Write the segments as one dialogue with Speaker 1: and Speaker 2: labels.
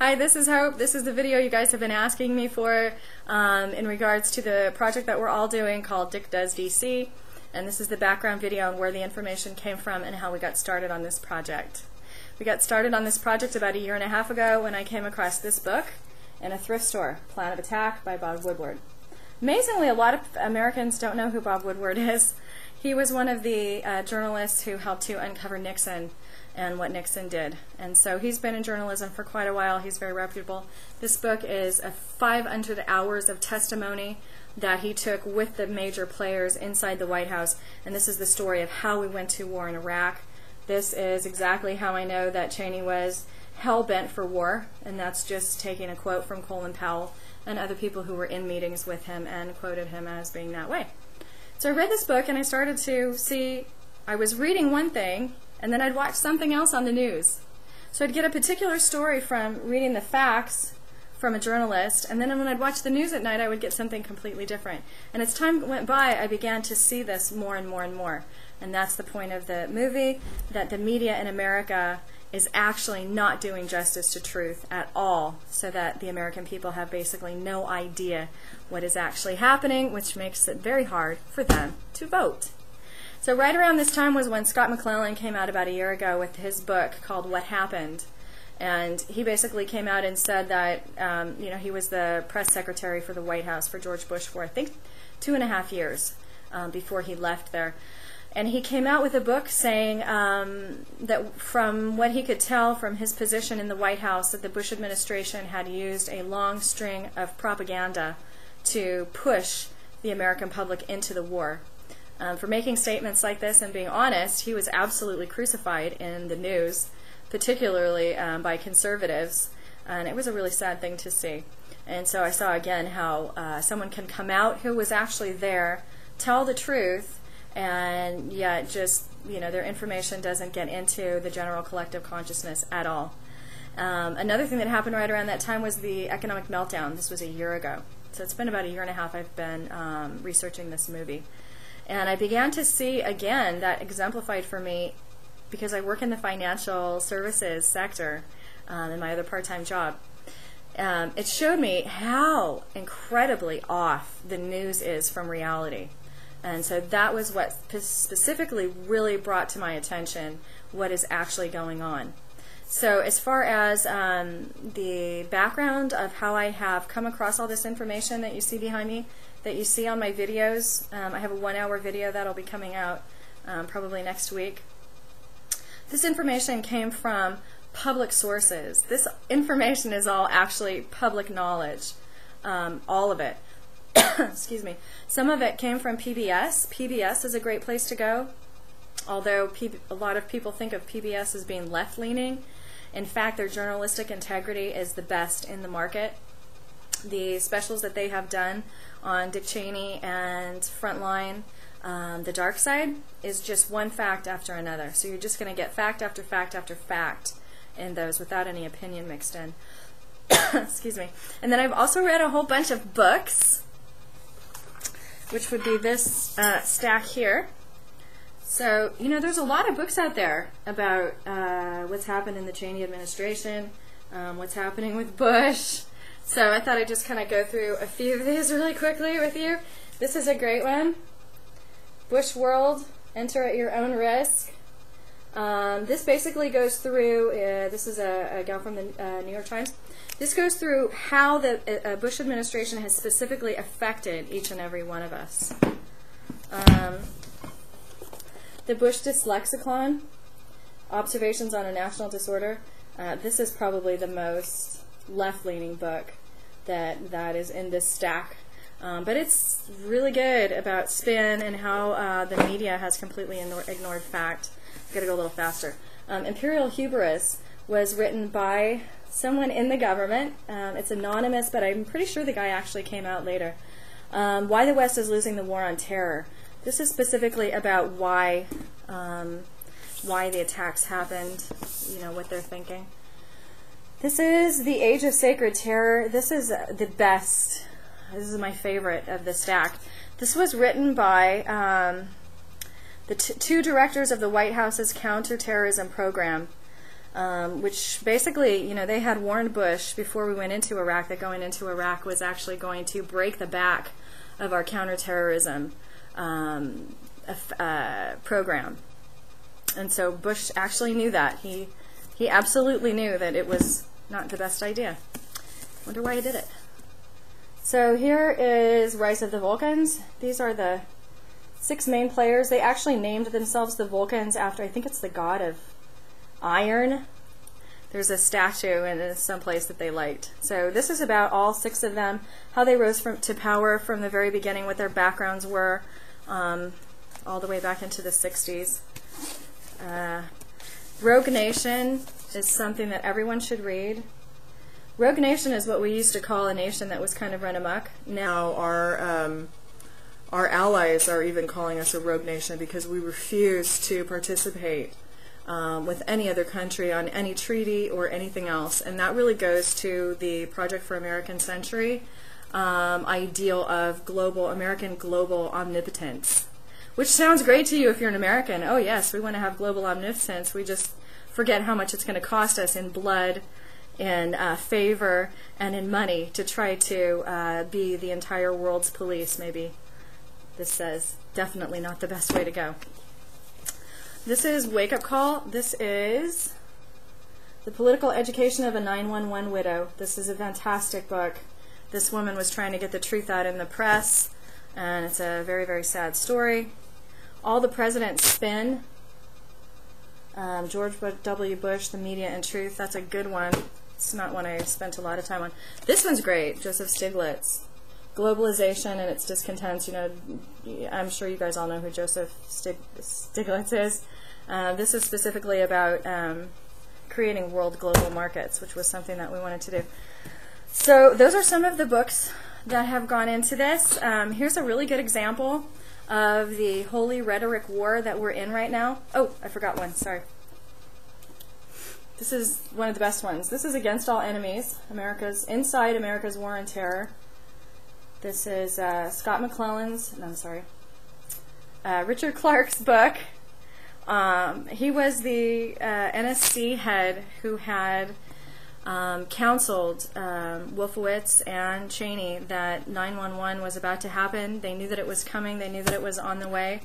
Speaker 1: Hi, this is Hope. This is the video you guys have been asking me for in regards to the project that we're all doing called Dick Does DC. And this is the background video on where the information came from and how we got started on this project. We got started on this project about 1.5 years ago when I came across this book in a thrift store, Plan of Attack by Bob Woodward. Amazingly, a lot of Americans don't know who Bob Woodward is. He was one of the journalists who helped to uncover Nixon and what Nixon did. And so he's been in journalism for quite a while. He's very reputable. This book is 500 hours of testimony that he took with the major players inside the White House. And this is the story of how we went to war in Iraq. This is exactly how I know that Cheney was hell-bent for war. And that's just taking a quote from Colin Powell and other people who were in meetings with him and quoted him as being that way. So I read this book and I started to see, I was reading one thing and then I'd watch something else on the news. So I'd get a particular story from reading the facts from a journalist, and then when I'd watch the news at night I would get something completely different. And as time went by I began to see this more and more and more. And that's the point of the movie, that the media in America is actually not doing justice to truth at all, so that the American people have basically no idea what is actually happening, which makes it very hard for them to vote. So right around this time was when Scott McClellan came out about 1 year ago with his book called What Happened. And he basically came out and said that he was the press secretary for the White House for George Bush for I think 2.5 years before he left there. And he came out with a book saying that from what he could tell from his position in the White House, that the Bush administration had used a long string of propaganda to push the American public into the war. For making statements like this and being honest, he was absolutely crucified in the news, particularly by conservatives, and it was a really sad thing to see. And so I saw again how someone can come out who was actually there, tell the truth, and yet just, their information doesn't get into the general collective consciousness at all. Another thing that happened right around that time was the economic meltdown. This was 1 year ago. So it's been about 1.5 years I've been researching this movie. And I began to see, again, that exemplified for me, because I work in the financial services sector in my other part-time job. It showed me how incredibly off the news is from reality. And so that was what specifically really brought to my attention what is actually going on. So as far as the background of how I have come across all this information that you see behind me, that you see on my videos, I have a 1-hour video that'll be coming out probably next week. This information came from public sources. This information is all actually public knowledge, all of it. Excuse me. Some of it came from PBS. PBS is a great place to go, although a lot of people think of PBS as being left-leaning. In fact, their journalistic integrity is the best in the market. The specials that they have done on Dick Cheney and Frontline, the dark side, is just one fact after another. So you're just going to get fact after fact after fact in those without any opinion mixed in. Excuse me. And then I've also read a whole bunch of books, which would be this stack here. So, there's a lot of books out there about what's happened in the Cheney administration, what's happening with Bush. So I thought I'd just kind of go through a few of these really quickly with you. This is a great one. Bush World, Enter at Your Own Risk. This basically goes through, this is a gal from the New York Times. This goes through how the Bush administration has specifically affected each and every one of us. The Bush Dyslexicon, Observations on a National Disorder. This is probably the most left-leaning book that is in this stack. But it's really good about spin and how the media has completely ignored fact. I've got to go a little faster. Imperial Hubris was written by someone in the government. It's anonymous, but I'm pretty sure the guy actually came out later. Why the West is Losing the War on Terror. This is specifically about why the attacks happened, what they're thinking. This is The Age of Sacred Terror. This is the best. This is my favorite of the stack. This was written by the two directors of the White House's counterterrorism program. which basically, you know, they had warned Bush before we went into Iraq that going into Iraq was actually going to break the back of our counterterrorism program. And so Bush actually knew that. He absolutely knew that it was not the best idea. Wonder why he did it. So here is Rise of the Vulcans. These are the 6 main players. They actually named themselves the Vulcans after, I think it's the god of iron. There's a statue in some place that they liked. So this is about all 6 of them, how they rose to power from the very beginning, what their backgrounds were, all the way back into the 60s. Rogue Nation is something that everyone should read. Rogue Nation is what we used to call a nation that was kind of run amok.
Speaker 2: Now our allies are even calling us a rogue nation because we refuse to participate with any other country on any treaty or anything else. And that really goes to the Project for American Century ideal of American global omnipotence, which sounds great to you if you're an American. Oh yes, we want to have global omnipotence. We just forget how much it's going to cost us in blood, in favor, and in money to try to be the entire world's police. Maybe this says definitely not the best way to go. This is Wake Up Call. This is The Political Education of a 911 Widow. This is a fantastic book. This woman was trying to get the truth out in the press, and it's a very, very sad story. All the President's Spin. George W. Bush, The Media and Truth. That's a good one. It's not one I spent a lot of time on. This one's great. Joseph Stiglitz. Globalization and its discontents. You know, I'm sure you guys all know who Joseph Stiglitz is. This is specifically about creating world global markets, which was something that we wanted to do. So those are some of the books that have gone into this. Here's a really good example of the holy rhetoric war that we're in right now. Oh, I forgot one. Sorry. This is one of the best ones. This is Against All Enemies, Inside America's War on Terror. This is Scott McClellan's, no, I'm sorry, Richard Clarke's book. He was the NSC head who had counseled Wolfowitz and Cheney that 9/11 was about to happen. They knew that it was coming. They knew that it was on the way.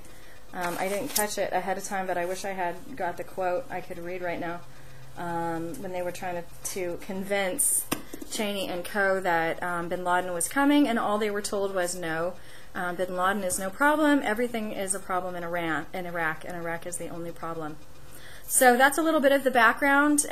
Speaker 2: I didn't catch it ahead of time, but I wish I had got the quote I could read right now. When they were trying to convince Cheney and co. that bin Laden was coming, and all they were told was no, bin Laden is no problem, everything is a problem in Iraq, and Iraq is the only problem. So that's a little bit of the background.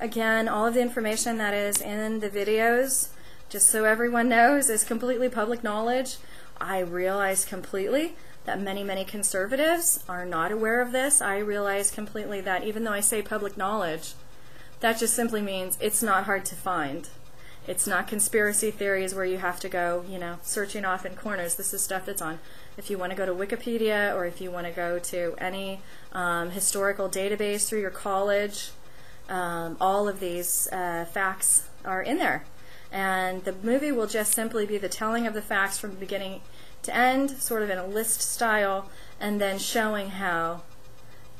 Speaker 2: Again, all of the information that is in the videos, just so everyone knows, is completely public knowledge. I realize completely that many, many conservatives are not aware of this. I realize completely that even though I say public knowledge, that just simply means it's not hard to find. It's not conspiracy theories where you have to go, you know, searching off in corners. This is stuff that's on. If you want to go to Wikipedia or if you want to go to any historical database through your college, all of these facts are in there. And the movie will just simply be the telling of the facts from beginning to end, sort of in a list style, and then showing how,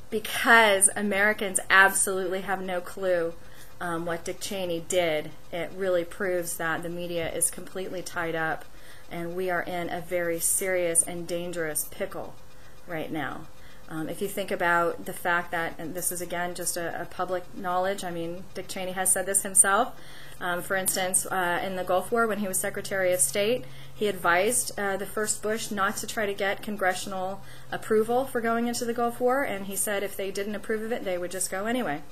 Speaker 2: because Americans absolutely have no clue what Dick Cheney did, it really proves that the media is completely tied up and we are in a very serious and dangerous pickle right now. If you think about the fact that, and this is again just a public knowledge, I mean, Dick Cheney has said this himself. For instance, in the Gulf War, when he was Secretary of State, he advised the first Bush not to try to get congressional approval for going into the Gulf War, and he said if they didn't approve of it, they would just go anyway.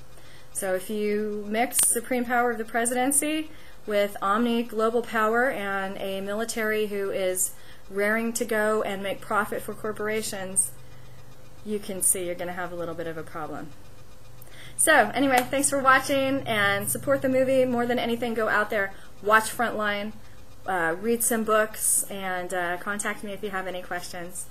Speaker 2: So if you mix supreme power of the presidency with omni-global power and a military who is raring to go and make profit for corporations, you can see you're going to have a little bit of a problem. So anyway, thanks for watching, and support the movie. More than anything, go out there, watch Frontline, read some books, and contact me if you have any questions.